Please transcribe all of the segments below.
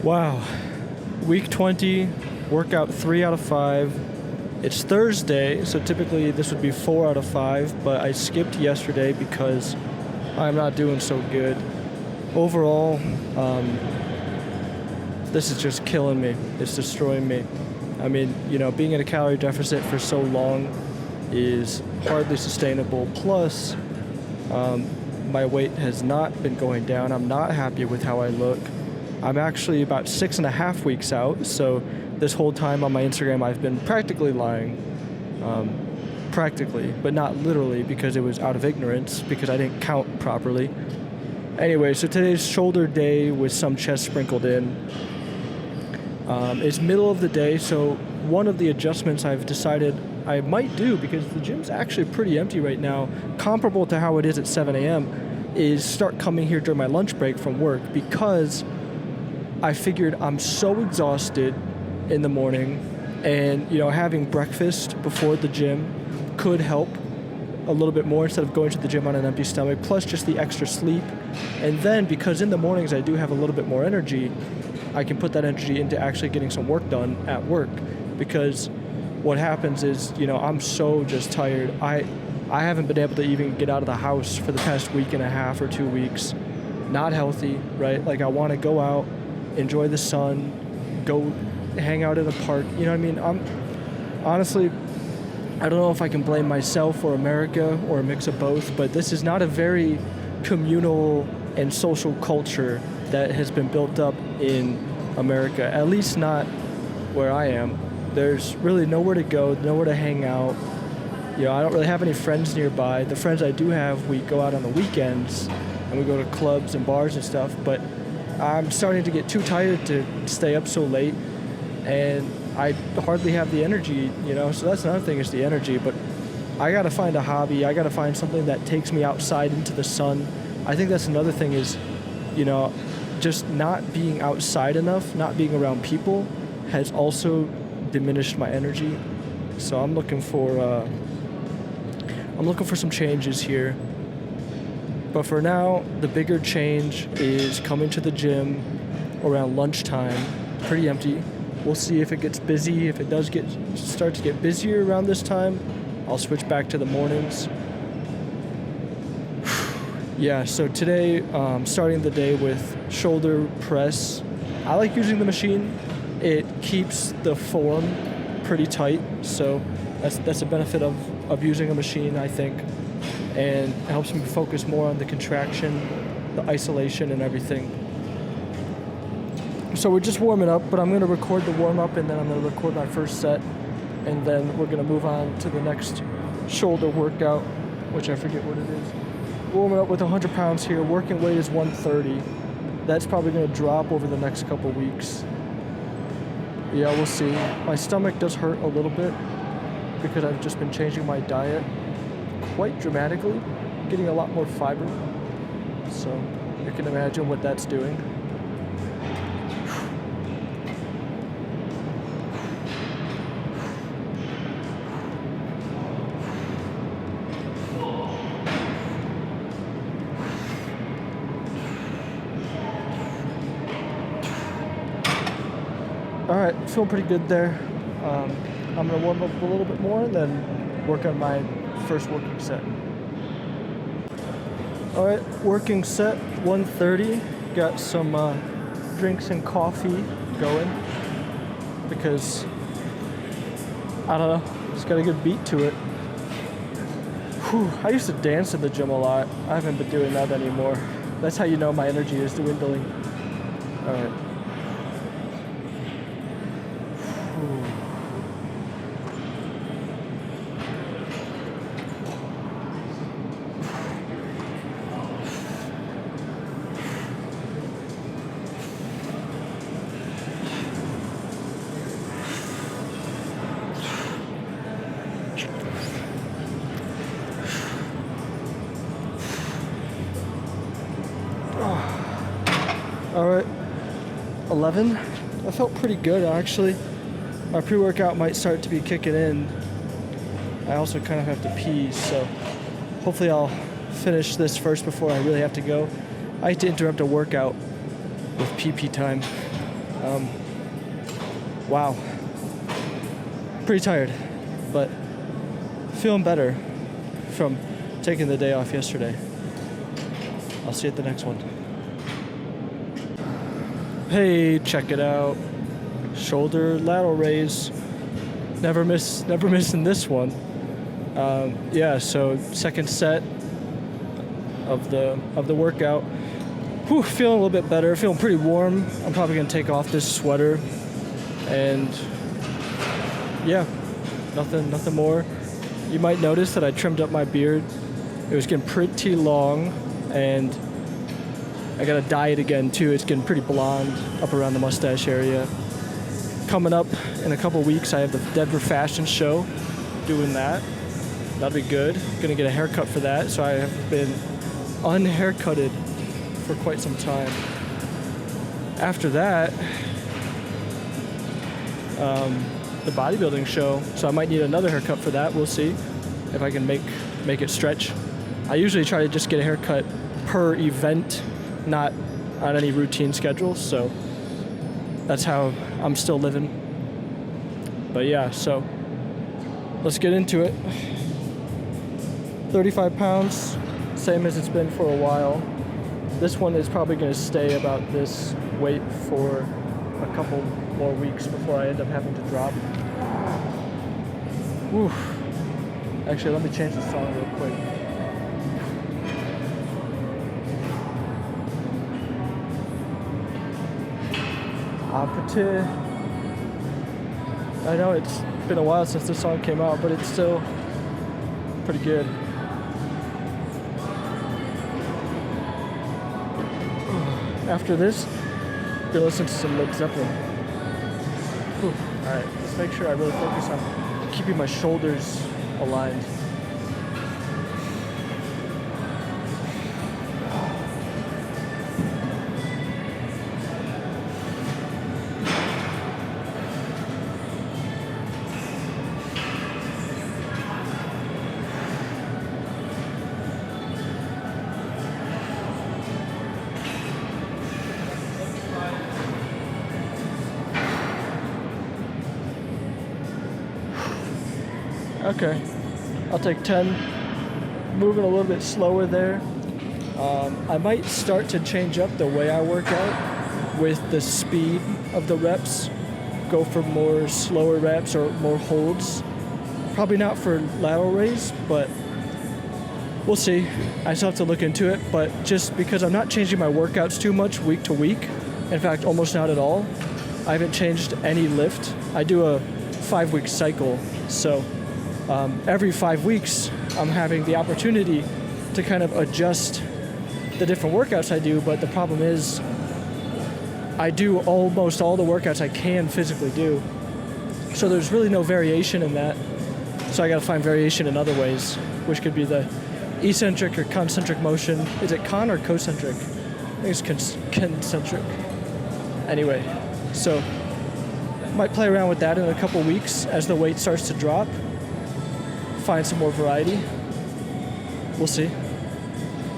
Wow. Week 20, workout 3 out of 5. It's Thursday, so typically this would be 4 out of 5, but I skipped yesterday because I'm not doing so good. Overall, this is just killing me. It's destroying me. I mean, you know, being in a calorie deficit for so long is hardly sustainable. Plus, my weight has not been going down. I'm not happy with how I look. I'm actually about 6.5 weeks out, so this whole time on my Instagram I've been practically lying. Practically, but not literally, because it was out of ignorance, because I didn't count properly. Anyway, so today's shoulder day with some chest sprinkled in. It's middle of the day, so one of the adjustments I've decided I might do, because the gym's actually pretty empty right now, comparable to how it is at 7 a.m., is start coming here during my lunch break from work, because I figured I'm so exhausted in the morning, and you know, having breakfast before the gym could help a little bit more instead of going to the gym on an empty stomach, plus just the extra sleep. And then because in the mornings I do have a little bit more energy, I can put that energy into actually getting some work done at work. Because what happens is, you know, I'm so just tired. I haven't been able to even get out of the house for the past week and a half or 2 weeks. Not healthy, right? Like, I want to go out, enjoy the sun, go hang out in a park. You know what I mean? Honestly, I don't know if I can blame myself or America or a mix of both, but this is not a very communal and social culture that has been built up in America, at least not where I am. There's really nowhere to go, nowhere to hang out. You know, I don't really have any friends nearby. The friends I do have, we go out on the weekends and we go to clubs and bars and stuff, but I'm starting to get too tired to stay up so late, and I hardly have the energy, you know, so that's another thing, is the energy. But I gotta find a hobby. I gotta find something that takes me outside into the sun. I think that's another thing, is, you know, just not being outside enough, not being around people, has also diminished my energy. So I'm looking for some changes here. But for now, the bigger change is coming to the gym around lunchtime. Pretty empty. We'll see if it gets busy. If it does start to get busier around this time, I'll switch back to the mornings. Yeah, so today, starting the day with shoulder press. I like using the machine. It keeps the form pretty tight, so that's a benefit of using a machine, I think. And it helps me focus more on the contraction, the isolation, and everything. So we're just warming up, but I'm going to record the warm-up, and then I'm going to record my first set, and then we're going to move on to the next shoulder workout, which I forget what it is. Warming up with 100 pounds here. Working weight is 130. That's probably going to drop over the next couple weeks. Yeah, we'll see. My stomach does hurt a little bit because I've just been changing my diet quite dramatically, getting a lot more fiber. So you can imagine what that's doing. All right, feeling pretty good there. I'm gonna warm up a little bit more and then work on my first working set. All right, working set 130. Got some drinks and coffee going because, I don't know, it's got a good beat to it. Whew, I used to dance in the gym a lot. I haven't been doing that anymore. That's how you know my energy is dwindling. All right. All right, 11. I felt pretty good, actually. My pre-workout might start to be kicking in. I also kind of have to pee, so hopefully I'll finish this first before I really have to go. I hate to interrupt a workout with pee time. Wow. Pretty tired, but feeling better from taking the day off yesterday. I'll see you at the next one. Hey, check it out. Shoulder lateral raise. Never missing this one. Yeah, so second set of the workout. Whew, feeling a little bit better, feeling pretty warm. I'm probably gonna take off this sweater, and yeah, nothing more. You might notice that I trimmed up my beard. It was getting pretty long, and I gotta dye it again too. It's getting pretty blonde up around the mustache area. Coming up in a couple weeks, I have the Denver Fashion Show, doing that. That'll be good. Gonna get a haircut for that, so I have been unhaircutted for quite some time. After that, the bodybuilding show, so I might need another haircut for that. We'll see if I can make it stretch. I usually try to just get a haircut per event, not on any routine schedule, so that's how I'm still living. But yeah, so let's get into it. 35 pounds, same as it's been for a while. This one is probably going to stay about this weight for a couple more weeks before I end up having to drop. Whew. Actually, let me change the song real quick. I know it's been a while since this song came out, but it's still pretty good. After this, we're gonna listen to some Led Zeppelin. Whew. All right, let's make sure I really focus on keeping my shoulders aligned. Okay, I'll take 10, moving a little bit slower there. I might start to change up the way I work out with the speed of the reps, go for more slower reps or more holds. Probably not for lateral raise, but we'll see. I still have to look into it, but just because I'm not changing my workouts too much week to week, in fact, almost not at all, I haven't changed any lift. I do a 5-week cycle, so every 5 weeks, I'm having the opportunity to kind of adjust the different workouts I do, but the problem is I do almost all the workouts I can physically do. So there's really no variation in that. So I gotta find variation in other ways, which could be the eccentric or concentric motion. Is it con or concentric? I think it's concentric. Anyway, so might play around with that in a couple weeks as the weight starts to drop. Find some more variety. We'll see.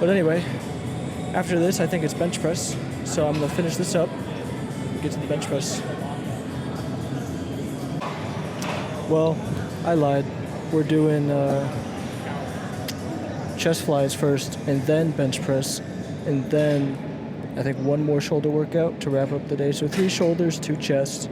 But anyway, after this, I think it's bench press. So I'm gonna finish this up and get to the bench press. Well, I lied. We're doing chest flies first, and then bench press, and then I think one more shoulder workout to wrap up the day. So 3 shoulders, 2 chest.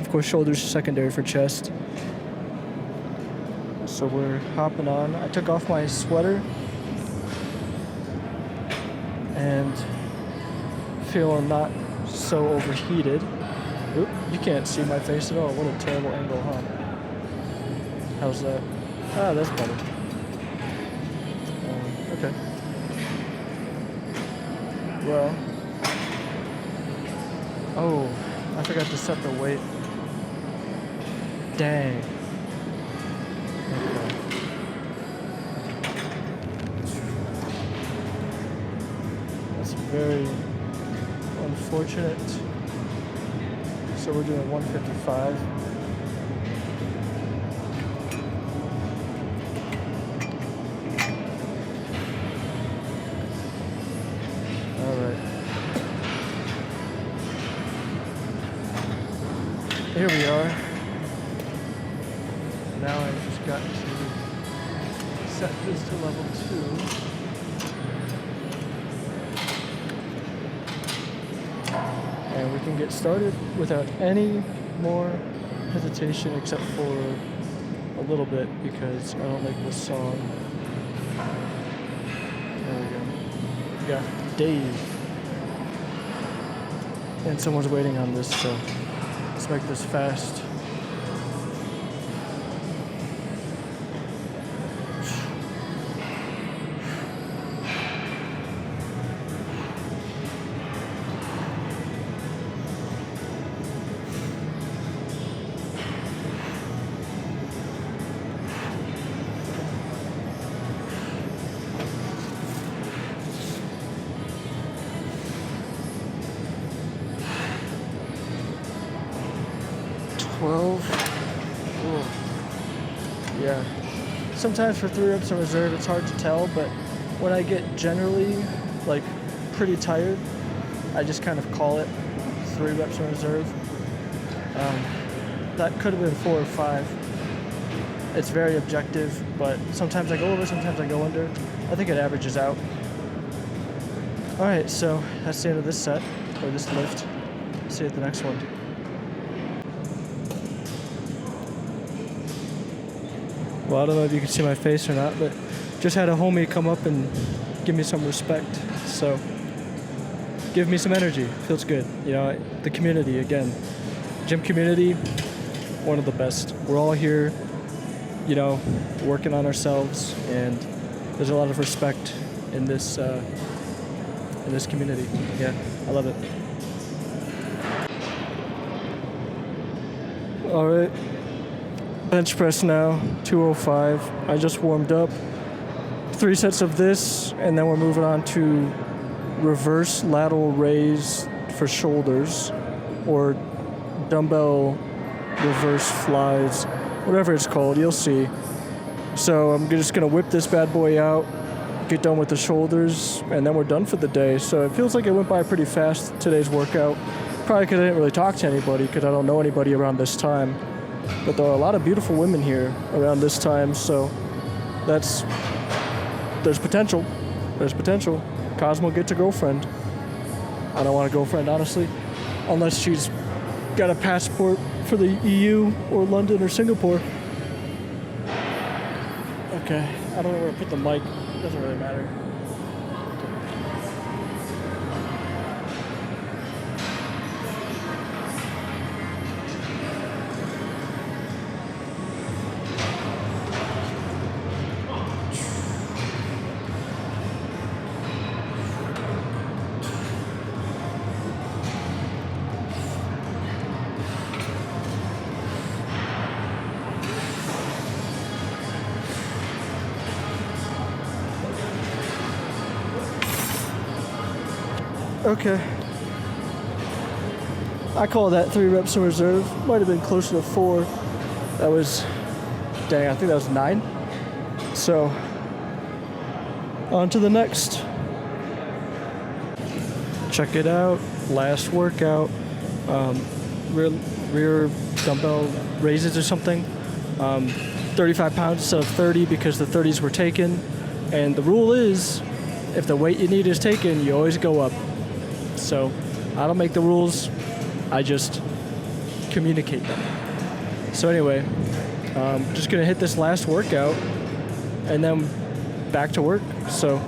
Of course, shoulders secondary for chest. So we're hopping on. I took off my sweater and feeling not so overheated. Oop, you can't see my face at all. What a terrible angle, huh? How's that? Ah, that's better. Okay. Well. Oh, I forgot to set the weight. Dang. Okay. That's very unfortunate. So we're doing 155. Here we are. Now I just got to set this to level 2. And we can get started without any more hesitation except for a little bit because I don't like this song. There we go. We got Dave. And someone's waiting on this, so let's make this fast. Yeah. Sometimes for 3 reps in reserve, it's hard to tell, but when I get generally, like, pretty tired, I just kind of call it 3 reps in reserve. That could have been 4 or 5. It's very objective, but sometimes I go over, sometimes I go under. I think it averages out. Alright, so that's the end of this set, or this lift. See you at the next one. Well, I don't know if you can see my face or not, but just had a homie come up and give me some respect. So, give me some energy. Feels good. You know, the community, again. Gym community, one of the best. We're all here, you know, working on ourselves, and there's a lot of respect in this community. Yeah, I love it. All right. Bench press now, 205. I just warmed up. 3 sets of this, and then we're moving on to reverse lateral raise for shoulders, or dumbbell reverse flies, whatever it's called, you'll see. So I'm just gonna whip this bad boy out, get done with the shoulders, and then we're done for the day. So it feels like it went by pretty fast, today's workout. Probably because I didn't really talk to anybody, because I don't know anybody around this time. But there are a lot of beautiful women here around this time, so there's potential. There's potential. Cosmo gets a girlfriend. I don't want a girlfriend, honestly, unless she's got a passport for the EU or London or Singapore. Okay, I don't know where to put the mic. It doesn't really matter. Okay. I call that 3 reps in reserve. Might have been closer to 4. That was, dang, I think that was 9. So, on to the next. Check it out. Last workout. Rear dumbbell raises or something. 35 pounds instead of 30 because the 30s were taken. And the rule is, if the weight you need is taken, you always go up. So I don't make the rules, I just communicate them. So anyway, just gonna hit this last workout and then back to work. So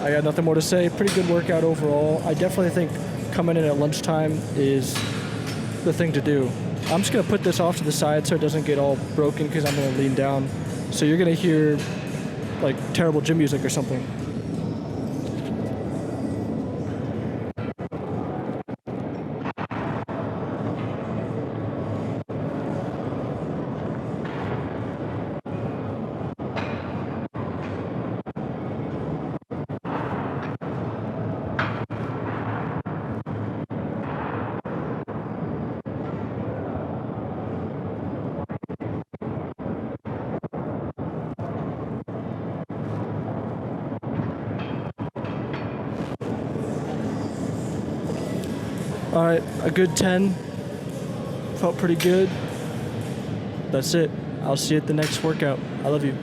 I got nothing more to say. Pretty good workout overall. I definitely think coming in at lunchtime is the thing to do. I'm just gonna put this off to the side so it doesn't get all broken because I'm gonna lean down. So you're gonna hear like terrible gym music or something. All right, a good 10 Felt pretty good. That's it. I'll see you at the next workout. I love you.